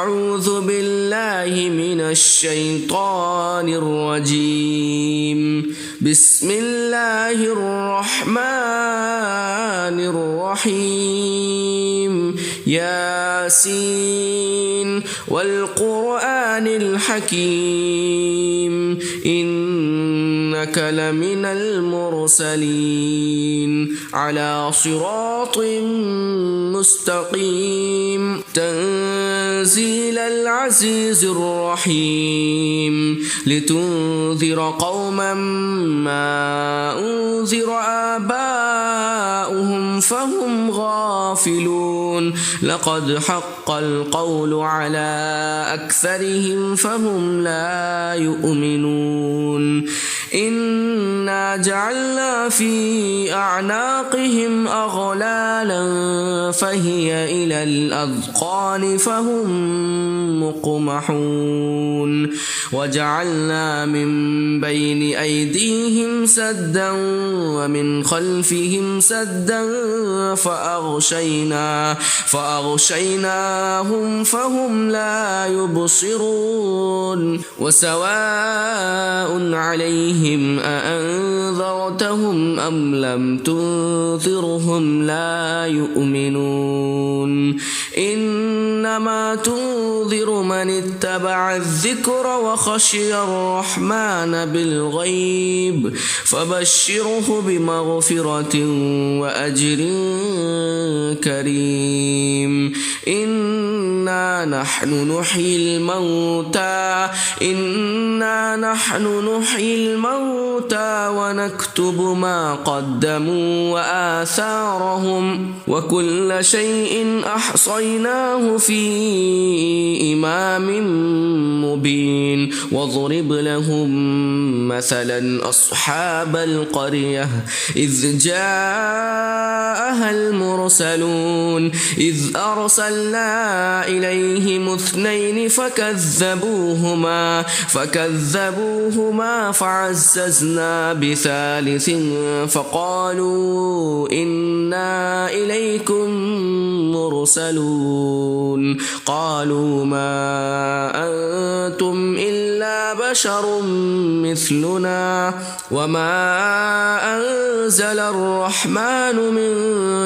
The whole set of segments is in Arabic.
أعوذ بالله من الشيطان الرجيم. بسم الله الرحمن الرحيم. ياسين والقرآن الحكيم إنك لمن المرسلين على صراط مستقيم تنزيل العزيز الرحيم لتنذر قوما ما أنذر آباؤهم فهم غافلون لقد حق القول على أكثرهم فهم لا يؤمنون إنا جعلنا في أعناقهم أغلالا فهي إلى الأذقان فهم مقمحون وجعلنا من بين أيديهم سدا ومن خلفهم سدا فأغشيناهم فهم لا يبصرون وسواء عليهم أأنذرتهم أم لم تنذرهم لا يؤمنون إنما تنذر من اتبع الذكر وخشي الرحمن بالغيب فبشره بمغفرة وأجر كريم. إنا نحن نحيي الموتى ونكتب ما قدموا وآثارهم وكل شيء أحصيناه في إمام مبين. واضرب لهم مثلا أصحاب القرية إذ جاءها المرسلون إذ أرسلنا إليهم اثنين فكذبوهما فعززنا بثالث فقالوا إنا إليكم مرسلون قالوا ما أنتم إلا بشر مثلنا وما أنزل الرحمن من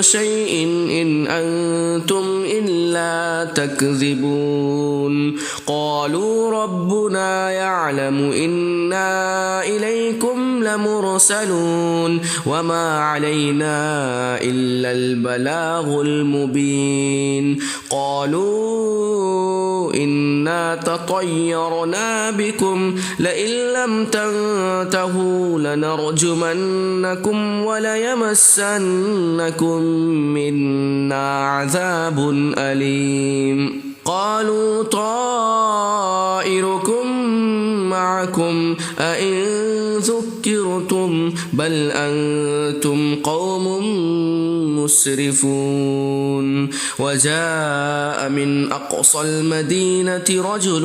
شيء إن أنتم إلا تكذبون. قالوا ربنا يعلم إنا إليكم لمرسلون وما علينا إلا البلاغ المبين. قالوا إنا تطيرنا بكم لئن لم تنتهوا لنرجمنكم وليمسنكم منا عذاب أليم. قالوا طائركم معكم أئن ذكرتم بل أنتم قوم مسرفون. وجاء من أقصى المدينة رجل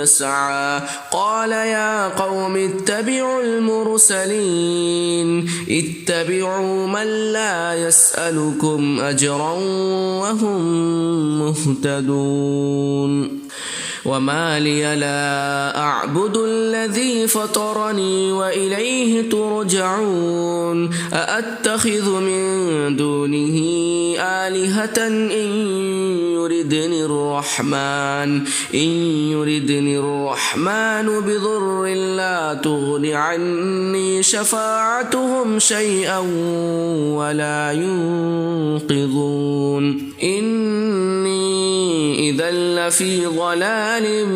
يسعى قال يا قوم اتبعوا المرسلين اتبعوا من لا يسألكم أجرا وهم مهتدون. وما لي لا أعبد الذي فطرني وإليه ترجعون. أأتخذ من دونه آلهة إن يردني الرحمن بضر لا تغن عني شفاعتهم شيئا ولا ينقذون. إني إذا لفي ضلال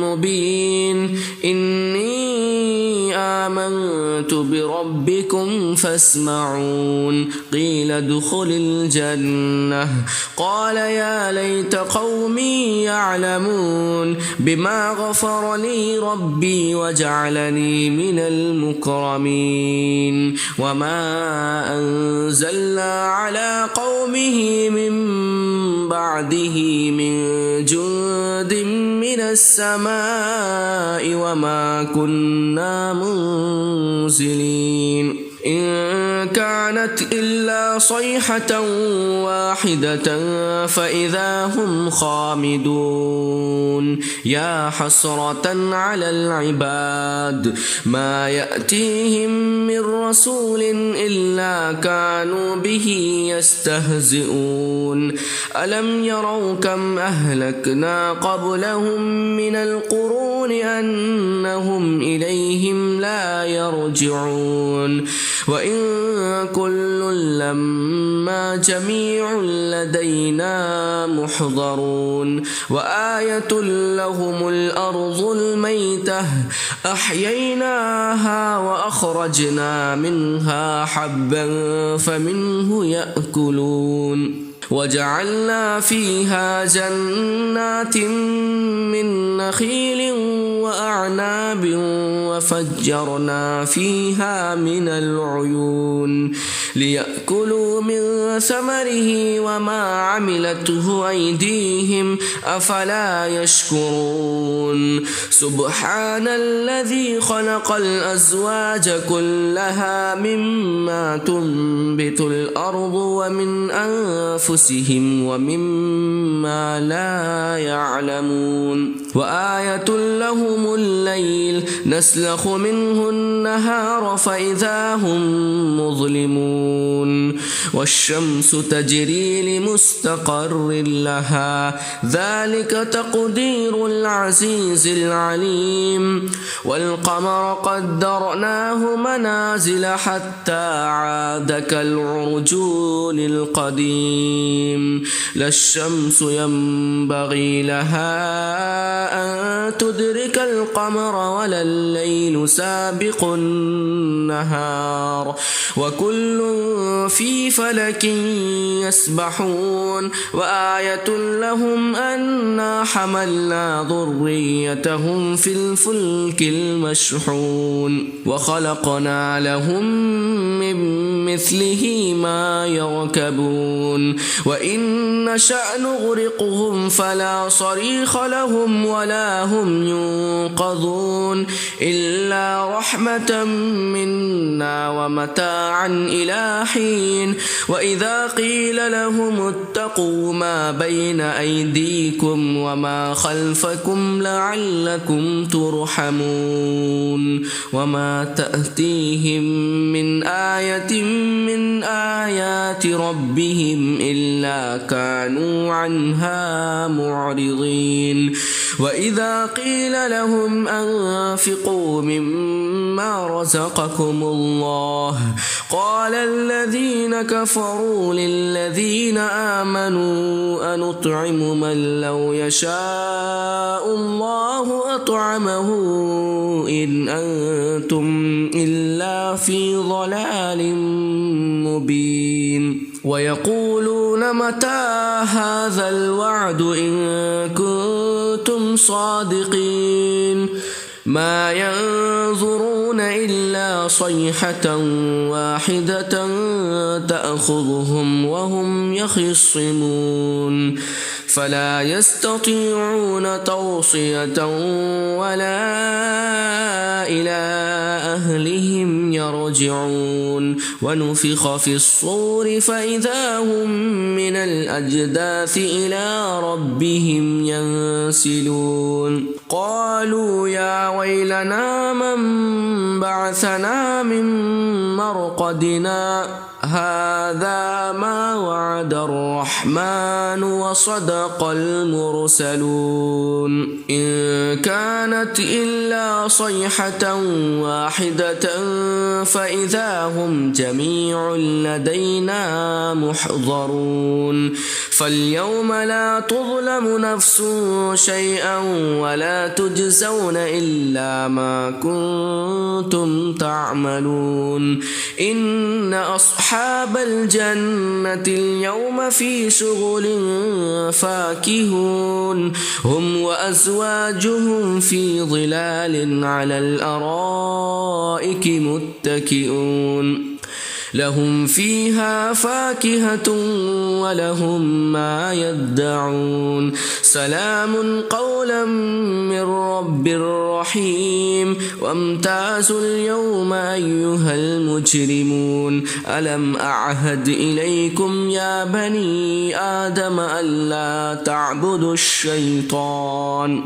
مبين. إني آمنت بربكم فاسمعون. قيل ادخل الجنة قال يا ليت قومي يعلمون بما غفر لي ربي وجعلني من المكرمين. وما أنزلنا على قومه من بعده من جند من السماء وما كنا منزلين. إن كانت إلا صيحة واحدة فإذا هم خامدون يا حسرة على العباد ما يأتيهم من رسول إلا كانوا به يستهزئون ألم يروا كم أهلكنا قبلهم من القرون أنهم إليهم لا يرجعون وإن كل لما جميع لدينا محضرون وآية لهم الأرض الميتة أحييناها وأخرجنا منها حبا فمنه يأكلون وجعلنا فيها جنات من نخيل وأعناب وفجرنا فيها من العيون ليأكلوا من ثمره وما عملته أيديهم أفلا يشكرون سبحان الذي خلق الأزواج كلها مما تنبت الأرض ومن أنفسهم ومما لا يعلمون وآية لهم الليل نسلخ منه النهار فإذا هم مظلمون والشمس تجري لمستقر لها ذلك تقدير العزيز العليم والقمر قدرناه منازل حتى عاد كالعرجون القديم لا الشمس ينبغي لها أن تدرك القمر ولا الليل سابق النهار وكل في فلك يسبحون وآية لهم أنا حملنا ذريتهم في الفلك المشحون وخلقنا لهم من مثله ما يركبون وإن نشأ نغرقهم فلا صريخ لهم ولا هم ينقذون إلا رحمة منا ومتاعا إلى حين وإذا قيل لهم اتقوا ما بين أيديكم وما خلفكم لعلكم ترحمون وما تأتيهم من آية من آيات ربهم إلا كانوا عنها معرضين وإذا قيل لهم أنفقوا مما رزقكم الله قال الذين كفروا للذين آمنوا أنطعم من لو يشاء الله أطعمه إن أنتم إلا في ضلال مبين ويقولون متى هذا الوعد إن كنتم صادقين ما ينظرون إلا صيحة واحدة تأخذهم وهم يخصمون فلا يستطيعون توصية ولا إلى أهلهم يرجعون ونفخ في الصور فإذا هم من الأجداث إلى ربهم ينسلون قالوا يا ويلنا من بعثنا من مرقدنا هذا ما وعد الرحمن وصدق المرسلون إن كانت إلا صيحة واحدة فإذا هم جميع لدينا محضرون فاليوم لا تظلم نفس شيئا ولا تجزون إلا ما كنتم تعملون إن أصحاب الجنة اليوم في شغل فاكهون هم وأزواجهم في ظلال على الأرائك متكئون لهم فيها فاكهة ولهم ما يدعون سلام قولا من رب رحيم وامتازوا اليوم أيها المجرمون ألم أعهد إليكم يا بني آدم ألا تعبدوا الشيطان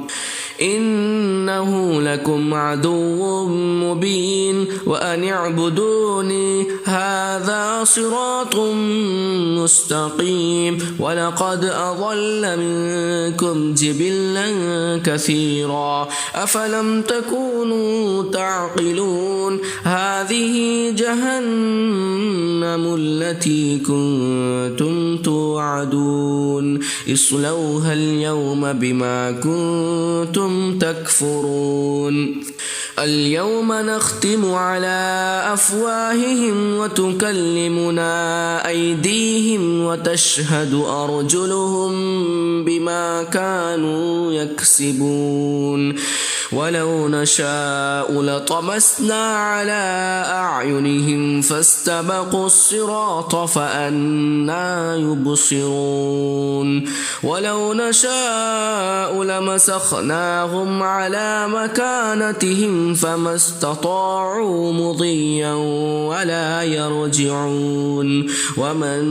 إنه لكم عدو مبين وأن اعبدوني هذا صراط مستقيم ولقد أضل منكم جبلا كثيرا أفلم تكونوا تعقلون هذه جهنم التي كنتم توعدون اصلوها اليوم بما كنتم تكفرون اليوم نختم على أفواههم وتكلمنا أيديهم وتشهد أرجلهم بما كانوا يكسبون ولو نشاء لطمسنا على أعينهم فاستبقوا الصراط فأنى يبصرون ولو نشاء لمسخناهم على مكانتهم فما استطاعوا مضيا ولا يرجعون ومن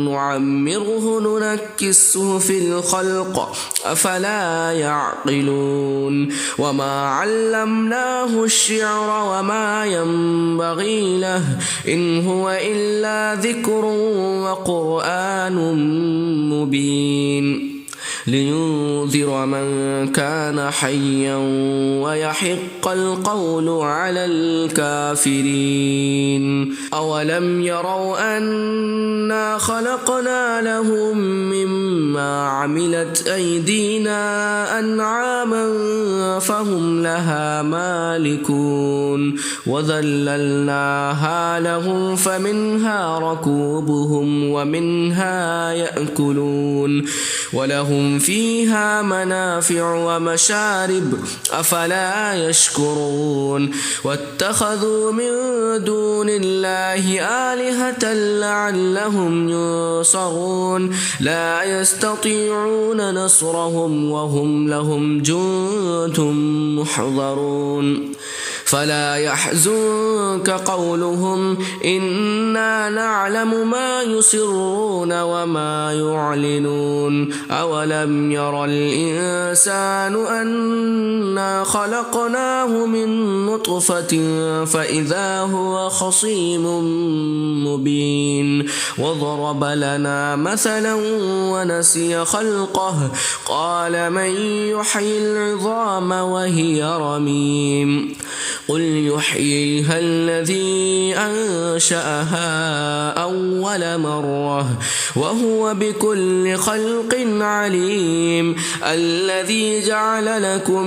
نعمره ننكسه في الخلق أفلا يعقلون وما علمناه الشعر وما ينبغي له إن هو إلا ذكر وقرآن مبين لينذر من كان حيا ويحق القول على الكافرين أولم يروا أنا خلقنا لهم مما عملت أيدينا أنعاما فهم لها مالكون وذللناها لهم فمنها ركوبهم ومنها يأكلون ولهم فيها منافع ومشارب أفلا يشكرون واتخذوا من دون الله آلهة لعلهم ينصرون لا يستطيعون نصرهم وهم لهم جند محضرون فلا يحزنك قولهم إنا نعلم ما يسرون وما يعلنون أولم ير الإنسان أنا خلقناه من نطفة فإذا هو خصيم مبين وضرب لنا مثلا ونسي خلقه قال من يحيي العظام وهي رميم قل يحييها الذي أنشأها أول مرة وهو بكل خلق عليم الذي جعل لكم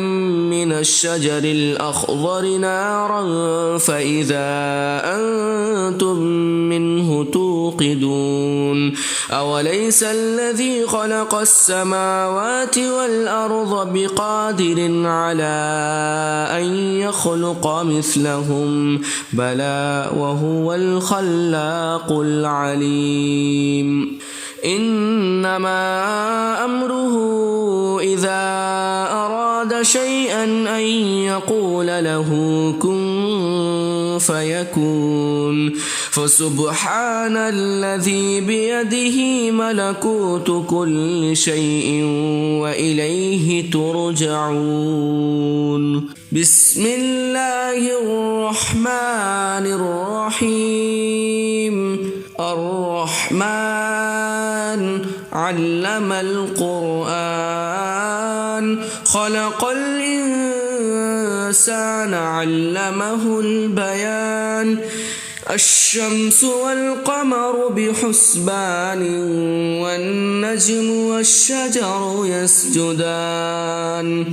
من الشجر الأخضر نارا فإذا أنتم منه توقدون أوليس الذي خلق السماوات والأرض بقادر على أن يخلق مثلهم بلى وهو الخلاق العليم إنما أمره إذا أراد شيئا أن يقول له كن فيكون فسبحان الذي بيده ملكوت كل شيء وإليه ترجعون بسم الله الرحمن الرحيم الرحمن علم القرآن خلق الإنسان علمه البيان الشمس والقمر بحسبان والنجم والشجر يسجدان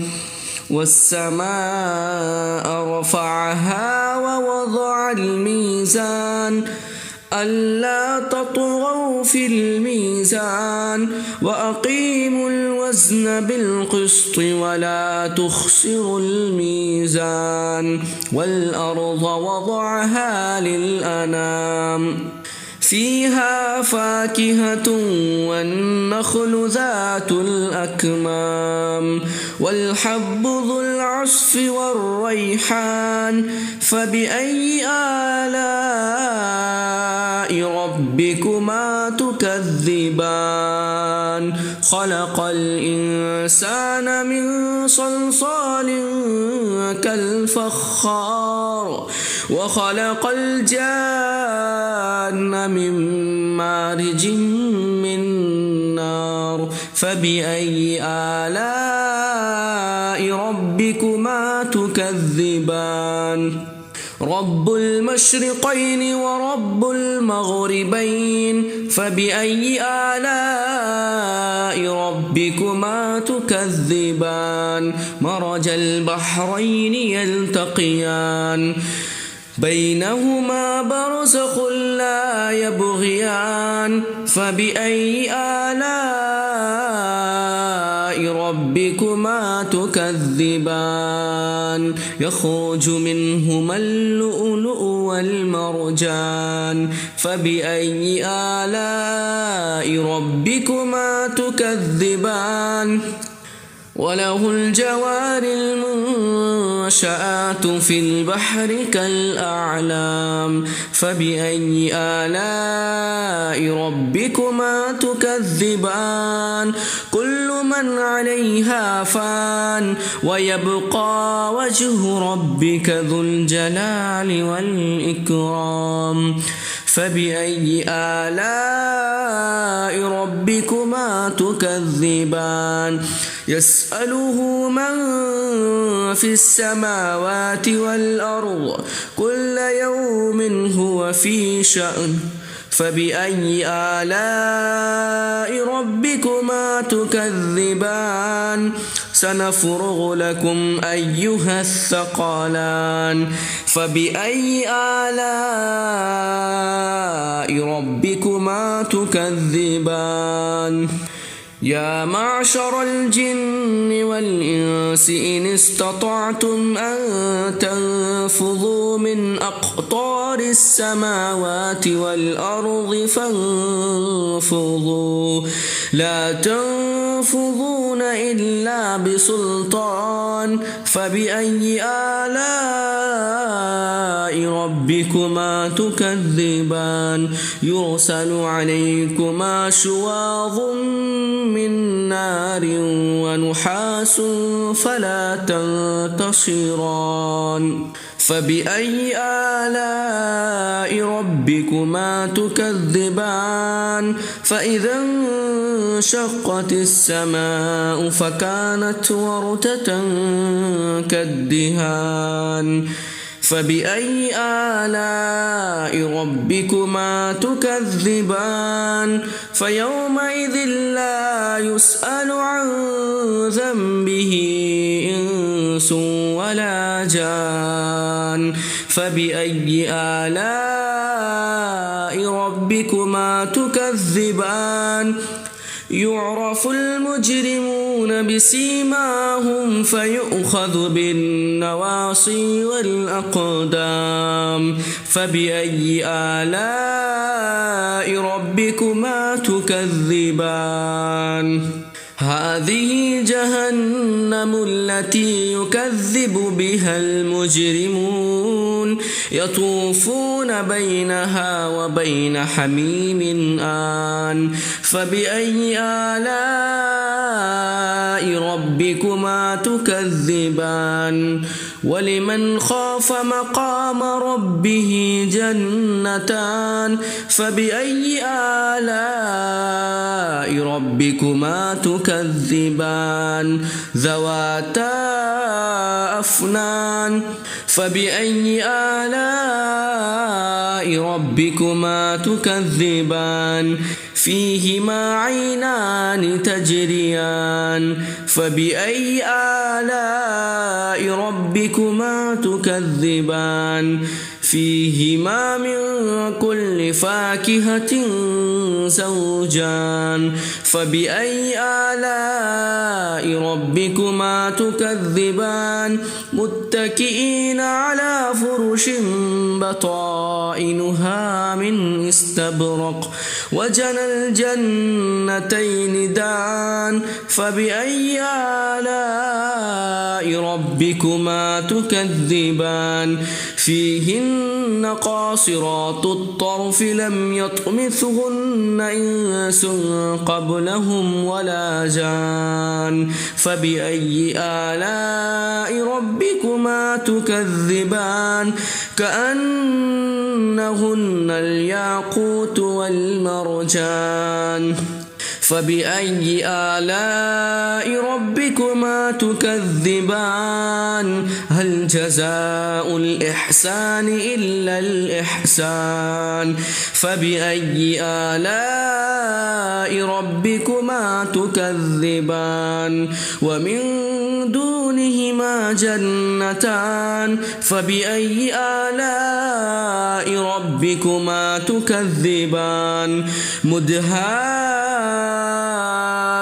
والسماء رفعها ووضع الميزان ألا تطغوا في الميزان وأقيموا الوزن بالقسط ولا تخسروا الميزان والأرض وضعها للأنام فيها فاكهة والنخل ذات الأكمام والحب ذو العصف والريحان فبأي آلاء ربكما تكذبان خلق الإنسان من صلصال كالفخار وخلق الجان من مارج من نار فبأي آلاء ربكما تكذبان رب المشرقين ورب المغربين فبأي آلاء ربكما تكذبان مرج البحرين يلتقيان بينهما برزخ لا يبغيان فبأي آلاء ربكما تكذبان يخرج منهما اللؤلؤ والمرجان فبأي آلاء ربكما تكذبان وله الجوار المنشآت في البحر كالأعلام فبأي آلاء ربكما تكذبان كل من عليها فان ويبقى وجه ربك ذو الجلال والإكرام فبأي آلاء ربكما تكذبان يسأله من في السماوات والأرض كل يوم هو في شأن فبأي آلاء ربكما تكذبان سنفرغ لكم أيها الثقلان فبأي آلاء ربكما تكذبان يا معشر الجن والإنس إن استطعتم أن تنفذوا من أقطار السماوات والأرض فانفذوا لا تنفذون إلا بسلطان فبأي آلاء ربكما تكذبان يرسل عليكما شواظ من نار ونحاس فلا تنتصران فبأي آلاء ربكما تكذبان فإذا انشقت السماء فكانت وردة كالدهان فبأي آلاء ربكما تكذبان فيومئذ لا يسأل عن ذنبه إنس ولا جان فبأي آلاء ربكما تكذبان يعرف المجرمون بسيماهم فيؤخذ بالنواصي والأقدام فبأي آلاء ربكما تكذبان هذه جهنم التي يكذب بها المجرمون يطوفون بينها وبين حميم آن فبأي آلاء ربكما تكذبان ولمن خاف مقام ربه جنتان فبأي آلاء ربكما تكذبان ذواتا أفنان فبأي آلاء ربكما تكذبان فيهما عينان تجريان فبأي آلاء ربكما تكذبان فيهما من كل فاكهة زوجان فبأي آلاء ربكما تكذبان متكئين على فرش بطائنها من استبرق وجنى الجنتين دان فبأي آلاء ربكما تكذبان فيهن قاصرات الطرف لم يطمثهن إنس قبلهم ولا جان فبأي آلاء ربكما تكذبان كأنهن الياقوت والمرجان فبأي آلاء ربكما تكذبان هل جزاء الإحسان إلا الإحسان فبأي آلاء ربكما تكذبان ومن دونهما جنتان فبأي آلاء ربكما تكذبان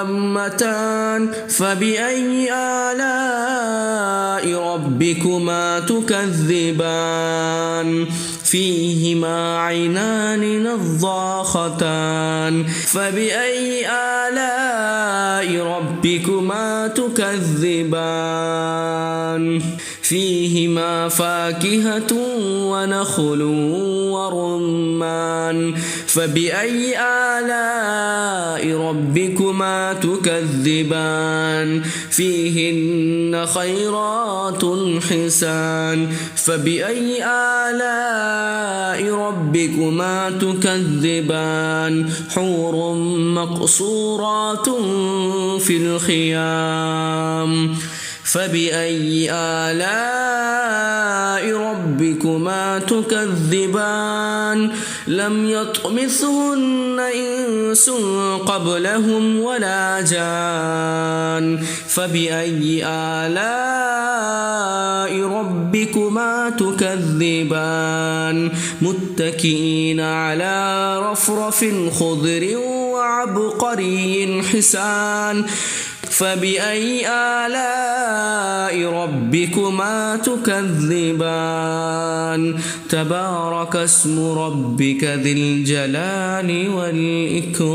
مدهامتان فبأي آلاء ربكما تكذبان فيهما عينان نضاختان فبأي آلاء ربكما تكذبان فيهما فاكهة ونخل ورمان فبأي آلاء ربكما تكذبان فيهن خيرات حسان فبأي آلاء ربكما تكذبان حور مقصورات في الخيام فبأي آلاء ربكما تكذبان لم يطمثهن إنس قبلهم ولا جان فبأي آلاء ربكما تكذبان متكئين على رفرف خضر وعبقري حسان فبأي آلاء ربكما تكذبان تبارك اسم ربك ذي الجلال والإكرام.